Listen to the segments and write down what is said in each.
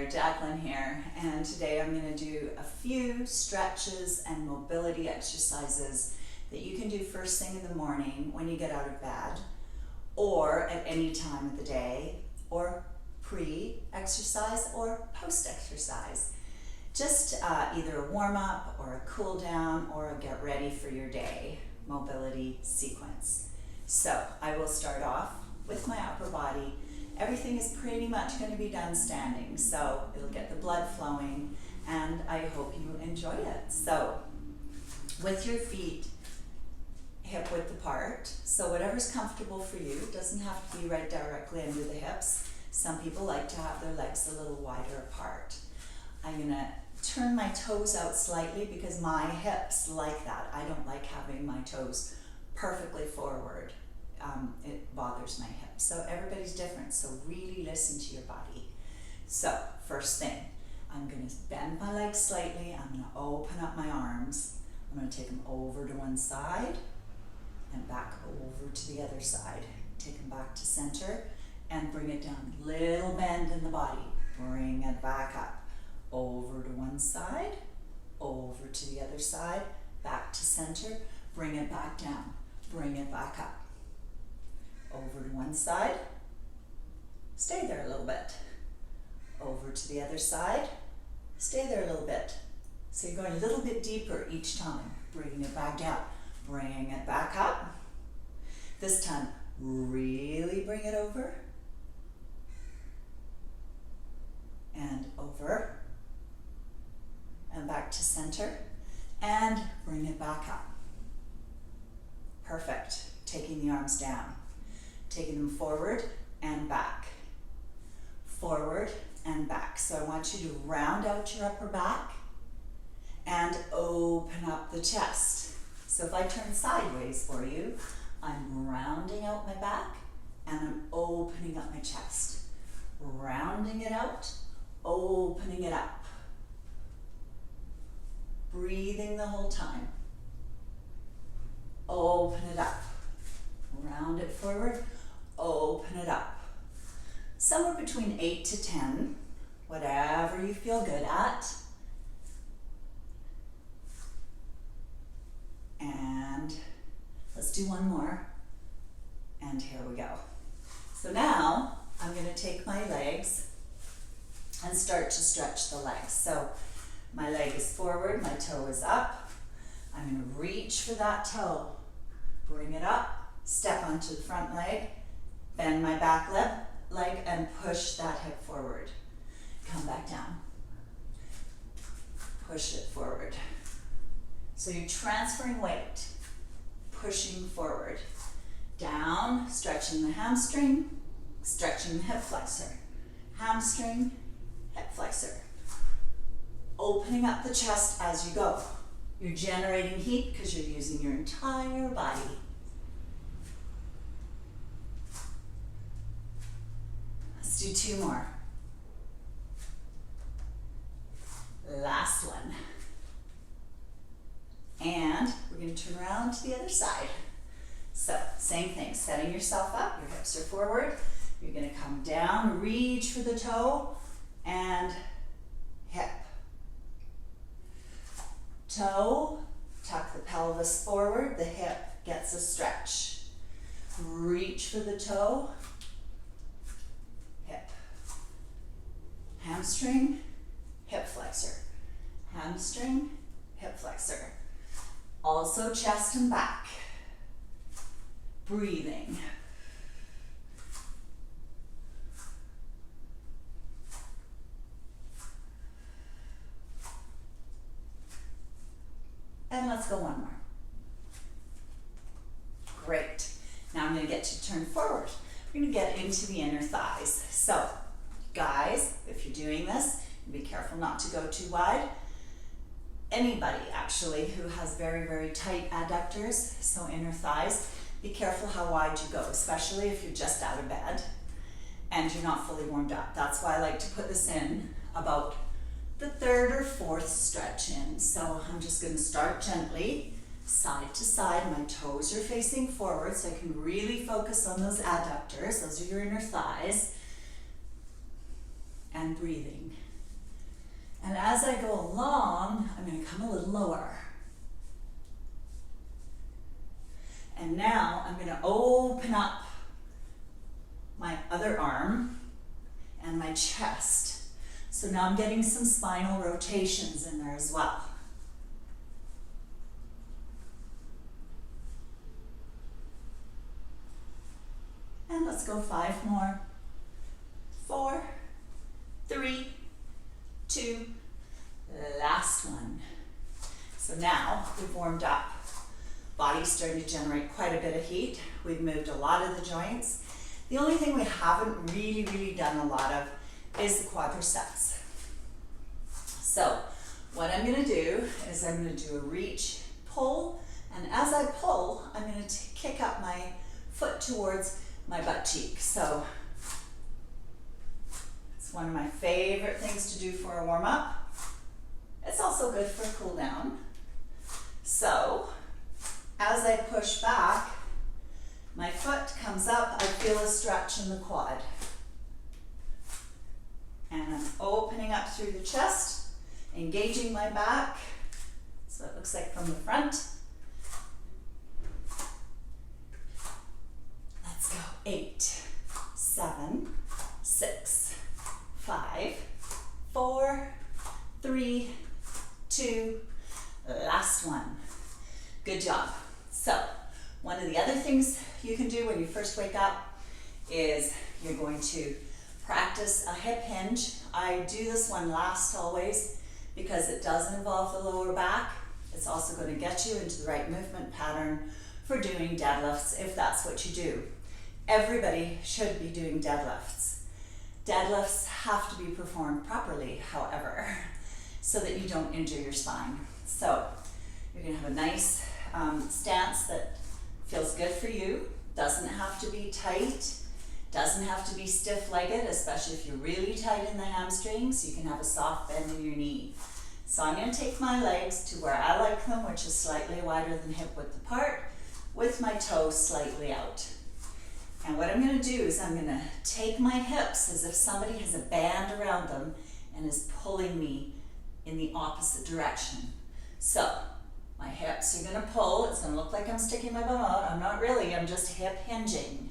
Jacqueline here, and today I'm going to do a few stretches and mobility exercises that you can do first thing in the morning when you get out of bed, or at any time of the day, or pre-exercise or post-exercise. Just either a warm-up or a cool-down or a get ready for your day mobility sequence. So I will start off with my upper body. Everything is pretty much going to be done standing, so it'll get the blood flowing, and I hope you enjoy it. So with your feet hip width apart, so whatever's comfortable for you. It doesn't have to be right directly under the hips. Some people like to have their legs a little wider apart. I'm going to turn my toes out slightly because my hips like that. I don't like having my toes perfectly forward. It bothers my hips. So everybody's different, so really listen to your body. So first thing, I'm going to bend my legs slightly. I'm going to open up my arms. I'm going to take them over to one side and back over to the other side. Take them back to center and bring it down. Little bend in the body. Bring it back up. Over to one side, over to the other side, back to center. Bring it back down. Bring it back up. Over to one side, stay there a little bit. Over to the other side, stay there a little bit. So you're going a little bit deeper each time. Bringing it back down, bringing it back up. This time, really bring it over. And over. And back to center. And bring it back up. Perfect. Taking the arms down. Taking them forward and back. Forward and back. So I want you to round out your upper back and open up the chest. So if I turn sideways for you, I'm rounding out my back and I'm opening up my chest. Rounding it out, opening it up. Breathing the whole time. Open it up. Round it forward, open it up. Somewhere between 8 to 10, whatever you feel good at. And let's do one more. And here we go. So now I'm going to take my legs and start to stretch the legs. So my leg is forward, my toe is up. I'm going to reach for that toe. Bring it up. Step onto the front leg, bend my back leg and push that hip forward. Come back down. Push it forward. So you're transferring weight, pushing forward. Down, stretching the hamstring, stretching the hip flexor. Hamstring, hip flexor. Opening up the chest as you go. You're generating heat because you're using your entire body. Let's do two more. Last one. And we're going to turn around to the other side. So, same thing, setting yourself up, your hips are forward. You're going to come down, reach for the toe, and hip. Toe, tuck the pelvis forward, the hip gets a stretch. Reach for the toe, hip. Hamstring, hip flexor. Hamstring, hip flexor. Also chest and back. Breathing. And let's go one more. Great. Now I'm going to get you to turn forward. We're going to get into the inner thighs. So, guys, if you're doing this, be careful not to go too wide. Anybody, actually, who has very, very tight adductors, so inner thighs, be careful how wide you go, especially if you're just out of bed and you're not fully warmed up. That's why I like to put this in about the third or fourth stretch in. So I'm just going to start gently, side to side. My toes are facing forward, so I can really focus on those adductors. Those are your inner thighs. And breathing. And as I go along, I'm going to come a little lower. And now I'm going to open up my other arm and my chest. So now I'm getting some spinal rotations in there as well. And let's go 5 more. 4, 3, 2, last one. So now we've warmed up. Body's starting to generate quite a bit of heat. We've moved a lot of the joints. The only thing we haven't really done a lot of is the quadriceps. So what I'm going to do is I'm going to do a reach, pull, and as I pull, I'm going to kick up my foot towards my butt cheek. So it's one of my favorite things to do for a warm-up. It's also good for a cool down. So as I push back, my foot comes up, I feel a stretch in the quad. And I'm opening up through the chest, engaging my back. So it looks like from the front. Let's go. 8, 7, 6, 5, 4, 3, 2, last one. Good job. So one of the other things you can do when you first wake up is you're going to practice a hip hinge. I do this one last always because it does involve the lower back. It's also going to get you into the right movement pattern for doing deadlifts if that's what you do. Everybody should be doing deadlifts. Deadlifts have to be performed properly, however, so that you don't injure your spine. So you're going to have a nice stance that feels good for you. Doesn't have to be tight, doesn't have to be stiff-legged, especially if you're really tight in the hamstrings. You can have a soft bend in your knee. So I'm going to take my legs to where I like them, which is slightly wider than hip width apart, with my toes slightly out. And what I'm going to do is I'm going to take my hips as if somebody has a band around them and is pulling me in the opposite direction. So my hips are going to pull. It's going to look like I'm sticking my bum out. I'm not really. I'm just hip hinging.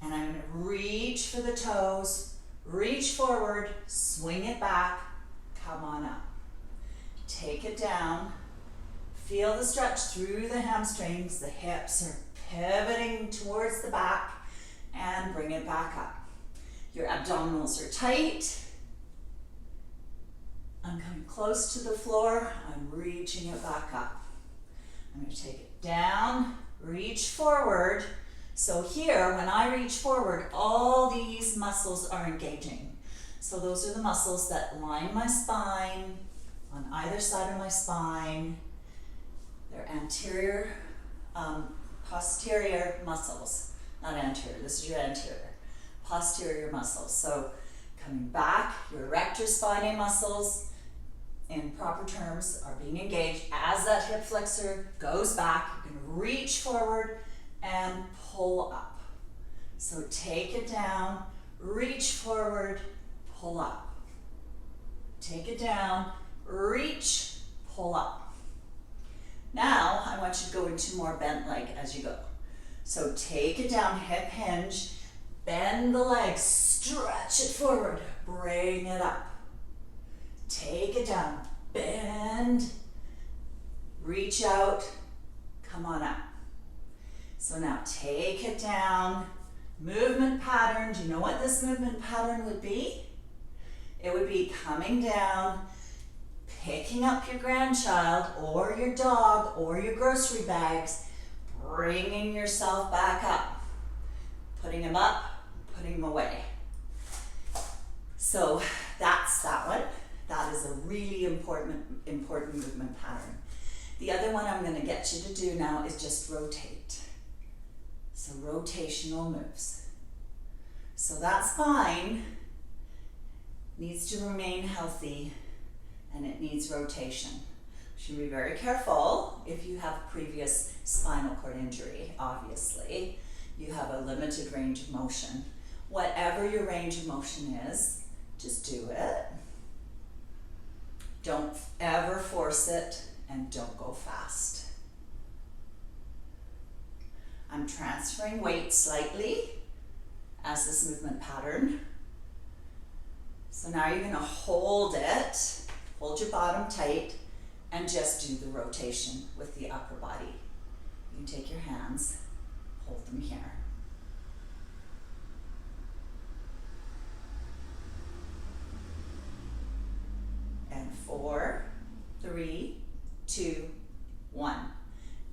And I'm going to reach for the toes, reach forward, swing it back, come on up. Take it down. Feel the stretch through the hamstrings. The hips are pivoting towards the back and bring it back up. Your abdominals are tight. I'm coming close to the floor. I'm reaching it back up. I'm going to take it down, reach forward. So here, when I reach forward, all these muscles are engaging. So those are the muscles that line my spine, on either side of my spine. They're anterior, posterior muscles. Not anterior, this is your anterior. Posterior muscles. So coming back, your erector spinae muscles, in proper terms, are being engaged. As that hip flexor goes back, you can reach forward and pull up. So take it down, reach forward, pull up. Take it down, reach, pull up. Now I want you to go into more bent leg as you go. So take it down, hip hinge, bend the leg, stretch it forward, bring it up. Take it down, bend, reach out, come on up. So now take it down, movement pattern. Do you know what this movement pattern would be? It would be coming down, picking up your grandchild or your dog or your grocery bags, bringing yourself back up, putting them up, putting them away. So that's that one. That is a really important movement pattern. The other one I'm going to get you to do now is just rotate. So rotational moves. So that spine needs to remain healthy and it needs rotation. You should be very careful if you have previous spinal cord injury, obviously. You have a limited range of motion. Whatever your range of motion is, just do it. Don't ever force it, and don't go fast. I'm transferring weight slightly as this movement pattern. So now you're gonna hold it, hold your bottom tight, and just do the rotation with the upper body. You can take your hands, hold them here. And 4, 3, 2, 1.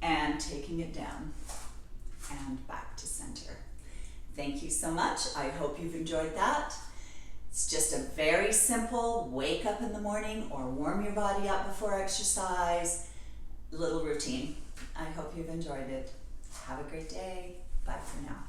And taking it down and back to center. Thank you so much. I hope you've enjoyed that. It's just a very simple wake up in the morning or warm your body up before exercise little routine. I hope you've enjoyed it. Have a great day. Bye for now.